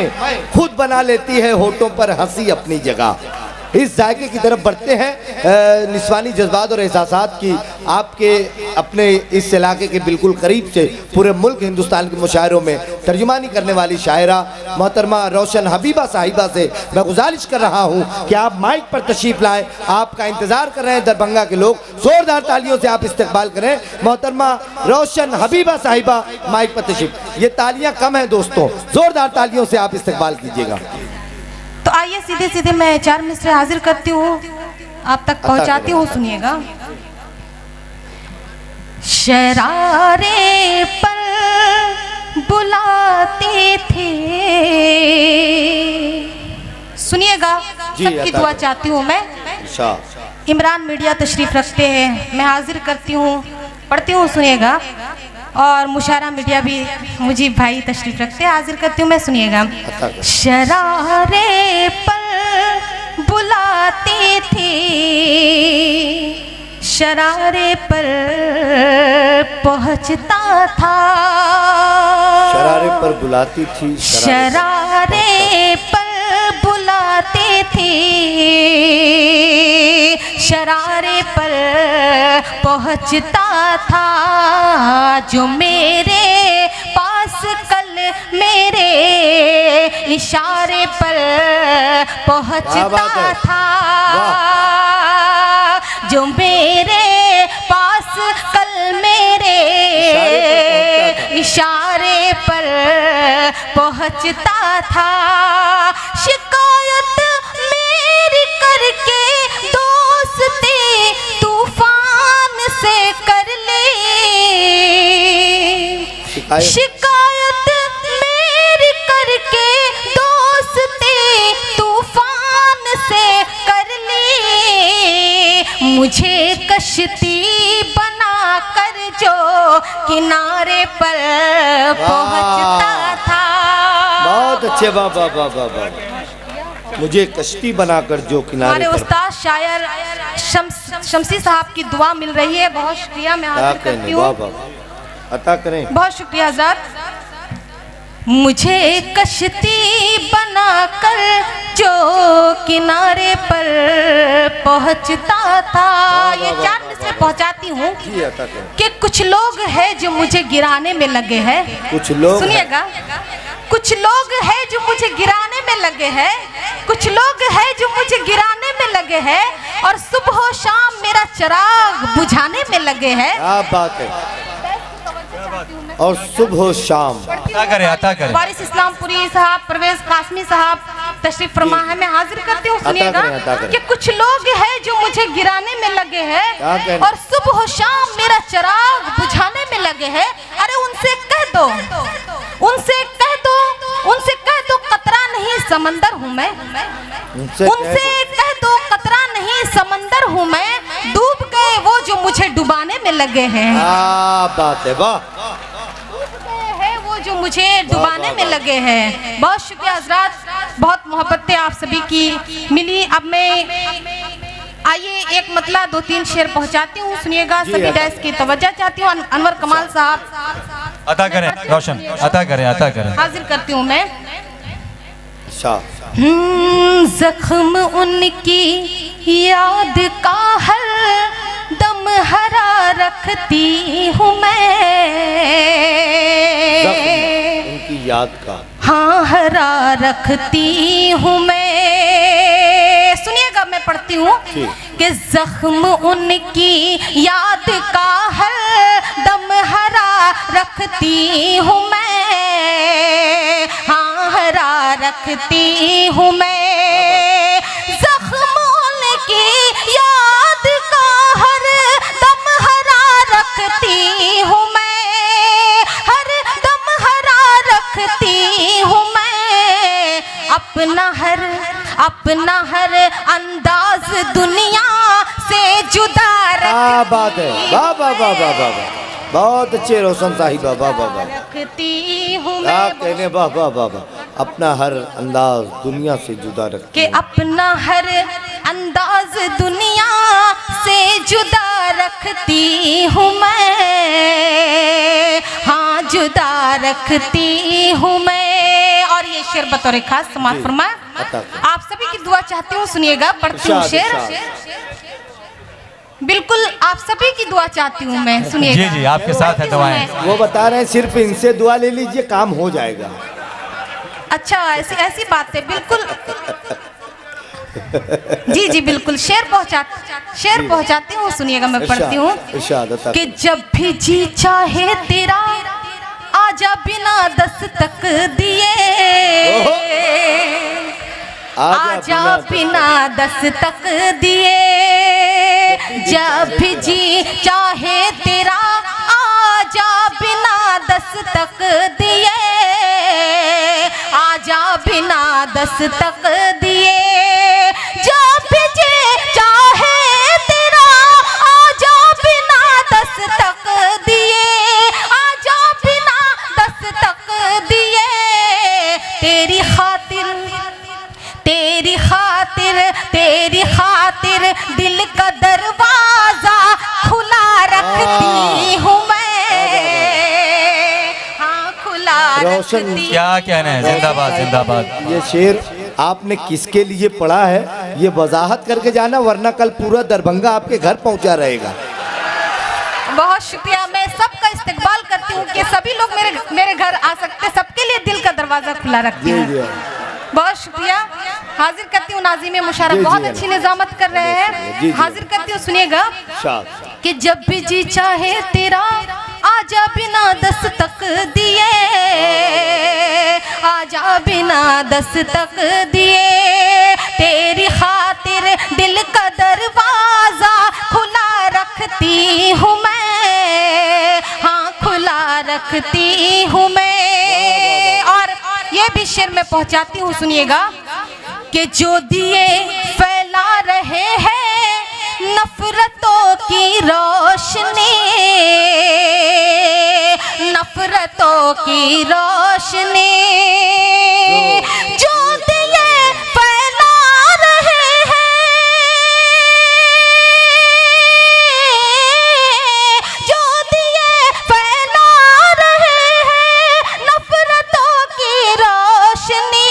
मैं खुद बना लेती है होठों पर हंसी अपनी जगह। इस जायके की तरफ बढ़ते हैं। निस्वानी जज्बात और एहसासात की आपके अपने इस इलाके के बिल्कुल करीब से पूरे मुल्क हिंदुस्तान के मुशायरों में तर्जुमानी करने वाली शायरा मोहतरमा रोशन हबीबा साहिबा से मैं गुजारिश कर रहा हूँ कि आप माइक पर तशरीफ़ लाएँ। आपका इंतज़ार कर रहे हैं दरभंगा के लोग। ज़ोरदार तालियों से आप इस्तकबाल करें मोहतरमा रोशन हबीबा साहिबा, माइक पर तशरीफ़। ये तालियाँ कम हैं दोस्तों, ज़ोरदार तालियों से आप इस्तकबाल कीजिएगा। तो आइए सीधे सीधे मैं 4 मिसरे हाजिर करती हूँ, आप तक पहुँचाती हूँ, सुनिएगा। शरारे पर बुलाते थे, सुनिएगा, सबकी दुआ चाहती हूँ मैं। इमरान मीडिया तशरीफ रखते हैं, मैं हाजिर करती हूँ, पढ़ती हूँ, सुनिएगा। और मुशायरा मीडिया भी मुजीब भाई तशरीफ रखते हैं, हाजिर करती हूँ मैं, सुनिएगा। शरारे पर बुलाते थे, शरारे पर पहुँचता था, शरारे पर बुलाती थी, शरारे पर बुलाते थे, शरारे पर पहुँचता था। जो मेरे पास कल मेरे इशारे पर पहुँचता था, जो मेरे पास कल मेरे इशारे पर पहुँचता था। शिकायत मेरी करके दोस्ती तूफान से कर ले, शिकायत मेरी करके दोस्ती तूफान से कर ले। मुझे कश्ती बना कर जो किनारे पर पहुँचता था। बहुत अच्छे, बाबा बाबा बाबा। मुझे कश्ती बनाकर जो किनारे हमारे उस्ताद शायर शमसी साहब की दुआ मिल रही है, बहुत शुक्रिया, मैं हाजिर करती हूँ, अता करें। बहुत शुक्रिया हज़रत। मुझे कश्ती बनाकर जो किनारे पर पहुँचता था। ये 4 मिसरे पहुँचाती हूँ कि कुछ लोग हैं जो मुझे गिराने में लगे हैं, कुछ लोग, सुनिएगा, कुछ लोग हैं जो मुझे गिराने में लगे हैं, कुछ लोग हैं जो मुझे गिराने में लगे हैं, और सुबह शाम मेरा चिराग बुझाने में लगे हैं। क्या बात है, और सुबह शाम अता करें। वारिस इस्लामपुरी साहब, परवेज कासमी साहब तशरीफ फरमा है, मैं हाजिर करती हूँ, सुनिएगा। कि कुछ लोग हैं जो मुझे गिराने में लगे हैं और सुबह शाम मेरा चिराग बुझाने में लगे हैं। अरे उनसे कह दो, उनसे कह दो, उनसे कह दो कतरा नहीं समंदर हूँ मैं, उनसे कह दो कतरा नहीं समंदर हूँ मैं, डूब गए वो जो मुझे डुबाने में लगे हैं। बात है, वाह, वो जो मुझे डुबाने में लगे हैं। बहुत शुक्रिया हजरात, बहुत मोहब्बतें आप सभी की मिली। अब मैं आइए एक मतला 2-3 शेर पहुंचाती हूँ, सुनिएगा, सभी डैश की तवज्जो चाहती हूँ। अनवर कमाल साहब अता करें, रोशन अता करें, अता करें, हाजिर करती हूँ मैं। जख्म उनकी याद का हर दम हरा रखती हूँ मैं, उनकी याद का, हाँ, हरा रखती हूँ मैं। सुनिएगा, मैं पढ़ती हूँ कि जख्म उनकी याद का हर दम हरा रखती हूँ मैं, हाँ, हरा रखती हूँ मैं। जख्म उनकी याद का हर दम हरा रखती हूँ मैं, हर दम हरा रखती हूँ मैं। अपना हर अंदाज दुनिया से जुदा रखती, बात है, वाह वाह वाह वाह वाह, बहुत अच्छे रोशन साहिबा, वाह वाह वाह, रखती हूँ क्या कहने, वाह वाह वाह वाह। अपना हर अंदाज दुनिया से जुदा रखती, कि अपना हर अंदाज दुनिया से जुदा रखती हूँ मैं, हाँ, जुदा रखती हूँ मैं। और और ये शेर बतौर खास समाज फरमा। आप सभी की दुआ चाहती हूँ, सुनिएगा, पढ़ती हूँ शेर। बिल्कुल आप सभी की दुआ चाहती हूँ मैं, सुनिएगा। जी जी, आपके साथ है दुआएं। वो बता रहे हैं सिर्फ इनसे दुआ ले लीजिए, काम हो जाएगा। अच्छा, ऐसी ऐसी बात है, बिल्कुल। जी जी बिल्कुल, शेर पहुंचाती हूँ, सुनिएगा, मैं पढ़ती हूँ कि जब भी जी चाहे तेरा आजा बिना दस्तक दिए, आजा बिना दस्तक दिए, जब भी जी चाहे तेरा आजा बिना दस्तक दिए, आजा बिना दस्तक दिए, जब भी जी चाहे तेरा आजा बिना दस्तक दिए, आजा बिना दस्तक दिए, तेरी खातिर तेरी खातिर तेरी खातिर दिल का दरवाजा खुला रखती हूँ मैं, हाँ खुला रखती। क्या कहना है, जिंदाबाद जिंदाबाद। ये शेर आपने किसके लिए पढ़ा है ये वजाहत करके जाना, वरना कल पूरा दरभंगा आपके घर पहुंचा रहेगा। बहुत शुक्रिया, मैं सबका इस्तकबाल करती हूँ कि सभी लोग मेरे घर आ सकते, सबके लिए दिल का दरवाजा खुला रखती हूँ। बहुत शुक्रिया, हाजिर करती हूँ नाज़िम मुशर्रफ, बहुत अच्छी निजामत कर रहे हैं। हाजिर करती हूँ, सुनिएगा कि जब भी जी चाहे तेरा आजा बिना दस्तक दिए, आजा बिना दस्तक दिए, तेरी खातिर दिल का दरवाजा खुला रखती हूँ मैं, हाँ खुला रखती हूँ मैं। और ये भी शेर में पहुंचाती हूँ, सुनिएगा कि जो दिए फैला रहे हैं नफरतों की रोशनी, नफरतों की रोशनी, जो दिए फैला रहे हैं, जो दिए फैला रहे हैं नफरतों की रोशनी,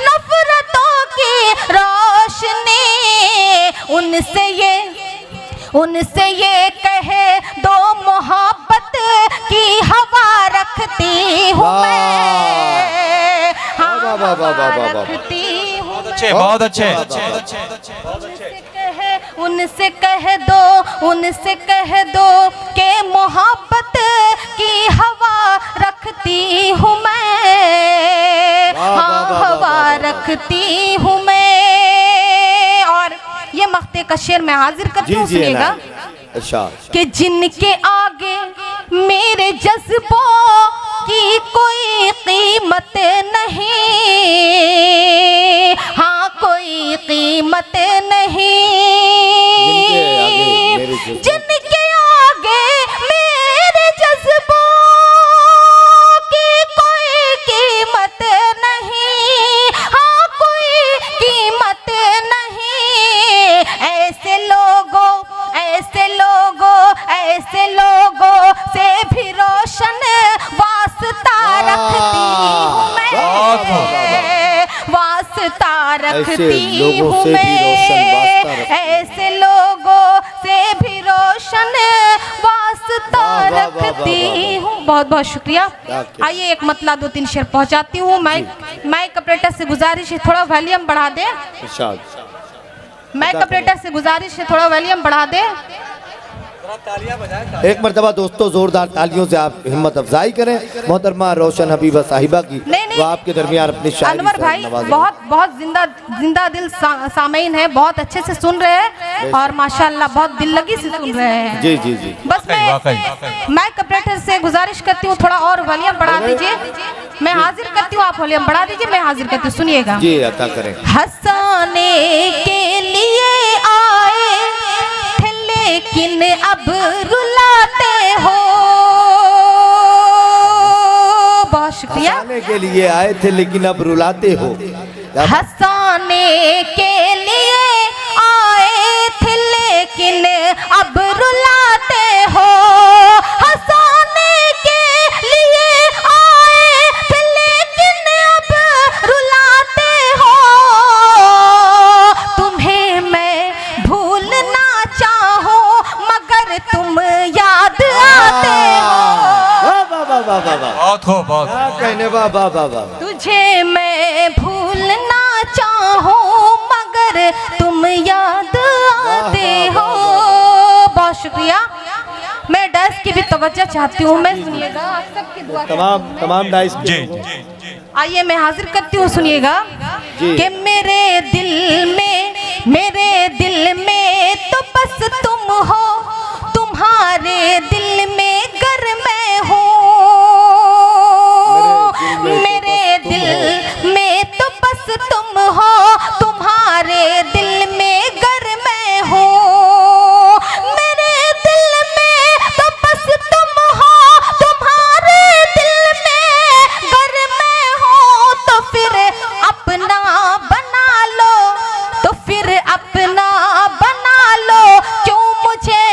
नफरतों की रोशनी, उनसे ये कहे दो मोहब्बत की हवा रखती हूँ मैं, हाँ हवा रखती हूँ। बहुत अच्छे। उनसे कह दो के मोहब्बत की हवा रखती हूँ मैं, हाँ हवा रखती हूँ मैं। और ये मख्ते का शेर मैं हाजिर करती हूँ, सुनिएगा कि जिनके आगे मेरे जज्बों की कोई कीमत नहीं, हाँ कोई कीमत नहीं, जिनके आगे मेरे जज्बों की कोई कीमत नहीं, हाँ कोई कीमत नहीं, ऐसे लोगों से भी रोशन वास्ता रखती हूँ मैं, वास्ता रखती हूँ मैं, ऐसे लोगों से भी रोशन वास्ता रखती हूँ। बहुत बहुत शुक्रिया। आइए एक मतला दो तीन शेर पहुँचाती हूँ। माइक ऑपरेटर से गुजारिश है थोड़ा वॉल्यूम बढ़ा दे, माइक ऑपरेटर से गुजारिश है थोड़ा वॉल्यूम बढ़ा दे। एक मरतबा दोस्तों जोरदार तालियों से आप हिम्मत अफजाई करें मोहतरमा रोशन हबीबा साहिबा की। वो आपके दरमियान अपनी शायरी अनवर भाई बहुत जिंदा दिल सामीन है, बहुत अच्छे से सुन रहे हैं और माशाल्लाह बहुत दिल लगी से सुन रहे हैं। जी जी जी, बस मैं माइक ऑपरेटर से गुजारिश करती हूँ थोड़ा और वॉल्यूम बढ़ा दीजिए। मैं हाजिर करती हूँ, आप वॉल्यूम बढ़ा दीजिए, मैं हाजिर करती हूँ, सुनिएगा। जी अता करें। हंसाने के लिए आए थे लेकिन अब रुलाते हो, बहुत शुक्रिया। हंसाने के लिए आए थे लेकिन अब रुलाते हो, हंसाने के लिए आए थे लेकिन अब रुलाते हो, हंसाने के लिए आए थे लेकिन अब कहने, वाह वाह वाह वाह। तुझे मैं भूलना चाहूँ मगर तुम याद आते हो। बहुत शुक्रिया। मैं डाइस की भी तवज्जो चाहती हूँ, मैं सुनिएगा आप सबकी दुआ। तमाम डाइस जी आइए मैं हाजिर करती हूँ, सुनिएगा कि मेरे दिल में तो बस तुम हो, तुम्हारे दिल में गर मैं हूँ। मेरे दिल में तो बस तुम हो, तुम्हारे दिल में गर मैं हूँ। मेरे दिल में तो बस तुम हो, तुम्हारे दिल में गर मैं हूँ। तो फिर अपना बना लो, तो फिर अपना बना लो, क्यों मुझे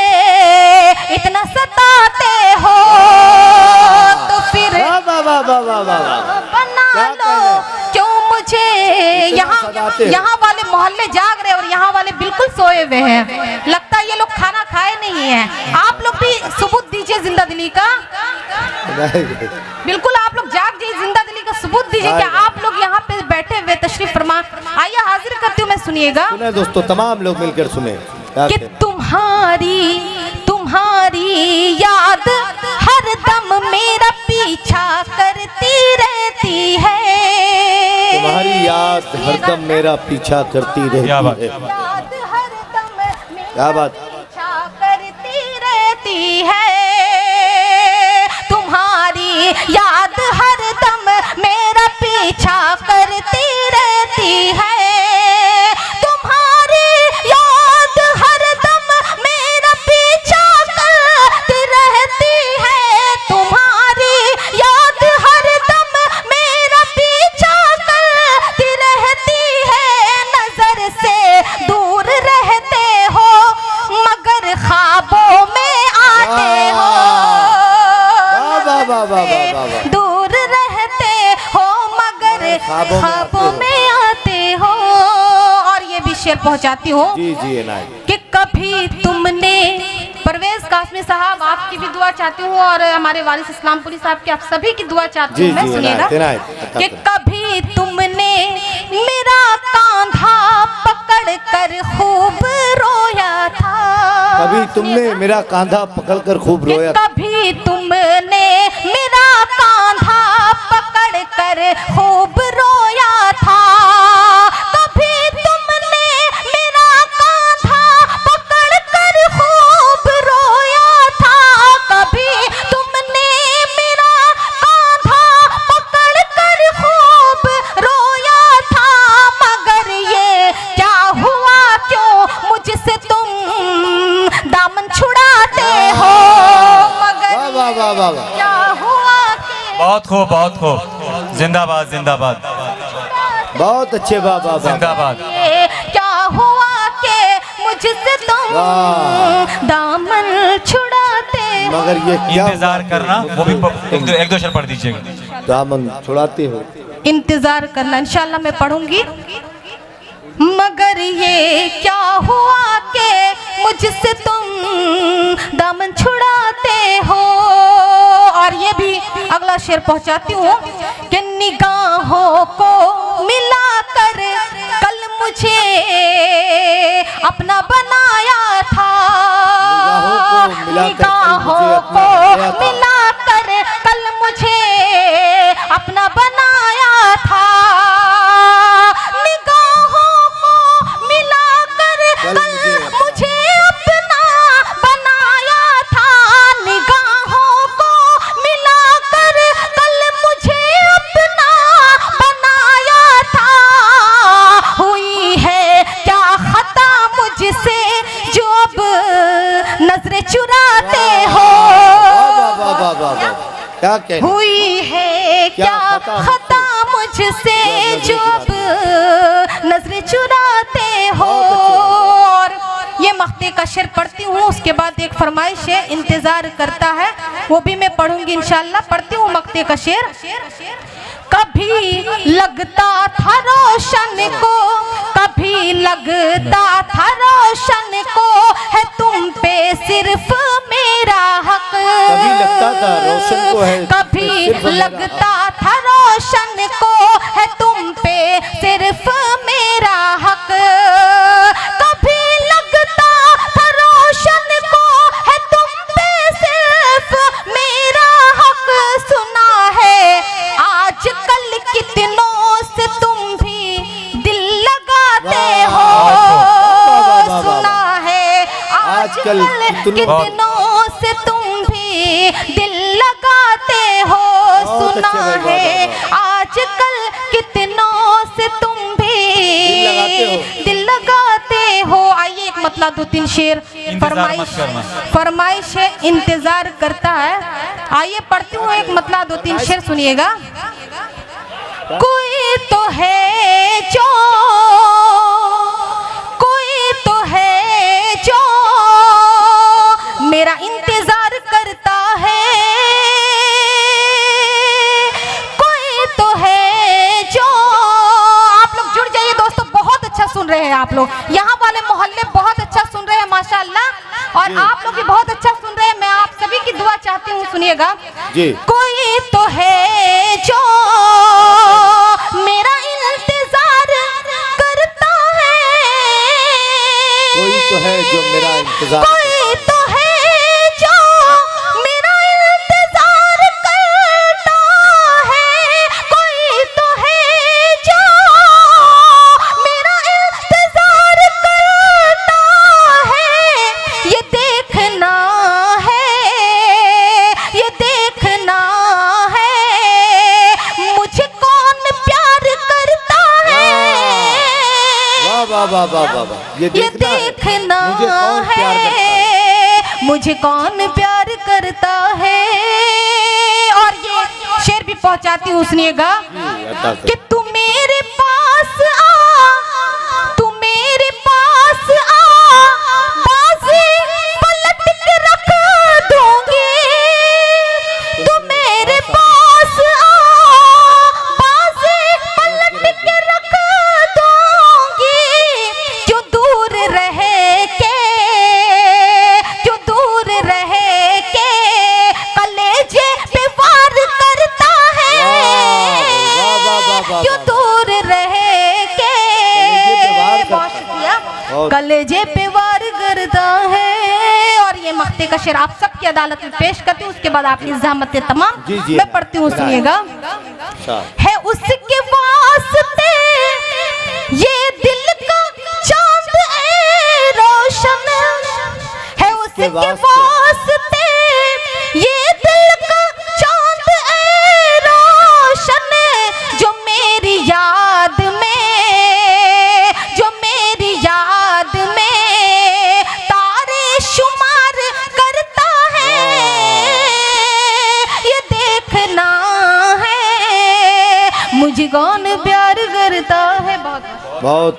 इतना सताते हो। तो फिर बना लो, क्यों मुझे। यहाँ वाले मोहल्ले जाग रहे और यहाँ वाले बिल्कुल सोए हुए हैं। लगता है ये लोग खाना खाए नहीं है। आप लोग भी सबूत दीजिए जिंदा दिली का। बिल्कुल आप लोग जाग जाइए, जिंदा दिली का सबूत दीजिए कि आप लोग यहाँ पे बैठे हुए तशरीफ फरमा। आइए हाजिर करती हूँ मैं, सुनिएगा। सुने दोस्तों, तमाम लोग मिलकर सुने कि तुम्हारी याद हर दम मेरा पीछा करती रहती है। तुम्हारी याद हरदम मेरा पीछा करती रहती है। याद हर दम क्या बात, पीछा करती रहती है। तुम्हारी याद हर दम मेरा पीछा करती रहती है। तुम्हारी याद हर दम मेरा पीछा करती रहती है। तुम्हारी याद हर दम मेरा पीछा करती रहती है। नजर से दूर रहते हो मगर ख्वाबों में आते हो। दूर रहते हो मगर ख्वाबों में आते हो। और ये भी शेर पहुंचाती हूँ कि कभी तुमने, परवेज कासमी साहब आपकी भी दुआ चाहती हूँ और हमारे वारिस इस्लामपुरी साहब की, आप सभी की दुआ चाहती हूँ मैं, सुनिएगा कि कभी तुमने मेरा कांधा पकड़ कर खूब रोया था। कभी तुमने मेरा कांधा पकड़कर खूब रोया। कभी तुमने मेरा कांधा पकड़ कर खूब रोया था। कभी तुमने मेरा कांधा पकड़ कर खूब रोया था। कभी तुमने मेरा कांधा पकड़ कर खूब रोया था। मगर ये क्या हुआ, क्यों मुझसे तुम दामन छुड़ाते हो। मगर क्या हुआ, बहुत खूब बहुत खूब। जिंदाबाद जिंदाबाद। बहुत अच्छे बाबा, जिंदाबाद। क्या हुआ कि मुझसे तुम दामन छुड़ाते। मगर ये इंतजार करना, वो भी एक दो शेर पढ़ दीजिएगा। दामन छुड़ाते हो। इंतजार करना, इंशाल्लाह मैं पढ़ूंगी। मगर ये क्या हुआ कि मुझसे तुम दामन छुड़ाते हो। और ये भी अगला शेर पहुंचाती हूँ कि निगाहों को मिलाकर कल मुझे अपना बनाया था। निगाहों को मिलाकर कल मुझे अपना बनाया था। निगाहों को मिलाकर कल मुझे अपना बनाया था। निगाहों को मिलाकर कल मुझे अपना बनाया था। हुई है क्या खता मुझसे जो अब नजरें चुराते हो। क्या कहना? हुई है क्या खता मुझसे जो अब नजरें चुराते हो। और ये मख्ते का शेर पढ़ती हूँ, उसके बाद एक फरमाइश है, इंतजार करता है, वो भी मैं पढ़ूंगी इंशाल्लाह। पढ़ती हूँ मख्ते का शेर। कभी लगता था रोशन को, कभी लगता था रोशन को, है तुम पे सिर्फ मेरा मेरा हक, कभी लगता था रोशन को है कभी लगता था रोशन को है तुम पे सिर्फ मेरा हक, कभी लगता था रोशन को है तुम पे सिर्फ मेरा हक। सुना है आजकल कितनों से तुम भी दिल लगाते हो, सुना है आजकल कितनों से तुम भी दिल लगाते हो, सुना है आजकल कितनों से तुम भी दिल लगाते हो। आइए एक मतलब दो तीन शेर फरमाइश है, इंतजार करता है। आइए पढ़ती हूँ एक मतलब दो तीन शेर सुनिएगा। कोई तो है जो, कोई तो है जो मेरा इंतजार करता है, कोई तो है जो। आप लोग जुड़ जाइए दोस्तों, बहुत अच्छा सुन रहे हैं आप लोग, यहाँ वाले मोहल्ले बहुत अच्छा सुन रहे हैं माशाअल्लाह, और आप लोग भी बहुत अच्छा सुन रहे हैं। मैं आप सभी की दुआ चाहती हूँ, सुनिएगा। कोई तो है जो मेरा इंतजार करता है, कोई तो है जो मेरा इंतजार, कोई तो है जो मेरा इंतजार करता है, कोई तो है जो मेरा इंतजार करता है। ये देखना है, ये देखना है मुझे कौन प्यार करता है। वाह वाह वाह वाह वाह, ये देखना है मुझे कौन प्यार करता है। और ये शेर भी पहुंचाती हूँ, सुनिएगा कि तू मेरे पास आ, तू मेरे पास आ, बाजी पलट के रख दूंगी, तू मेरे पास आ, बाजी पलट के रख दूंगी। जो दूर रह के, जो दूर रह के कलेजे पे वार करता है, जो दूर रह के, बहुत शुक्रिया, कलेजे पे वार करता है। और ये मख्ते का शेर आप सबकी अदालत में पेश करती हूँ, उसके बाद आपकी ज़हमत तमाम मैं पढ़ती हूँ, सुनिएगा। है उसके वास्ते ये दिल का चांद ए रोशन, है उसके वास्ते ये दिल का चांद ए रोशन, जो मेरी याद में, जो मेरी याद में तारे शुमार करता है। ये देखना है मुझे कौन प्यार करता है। बहुत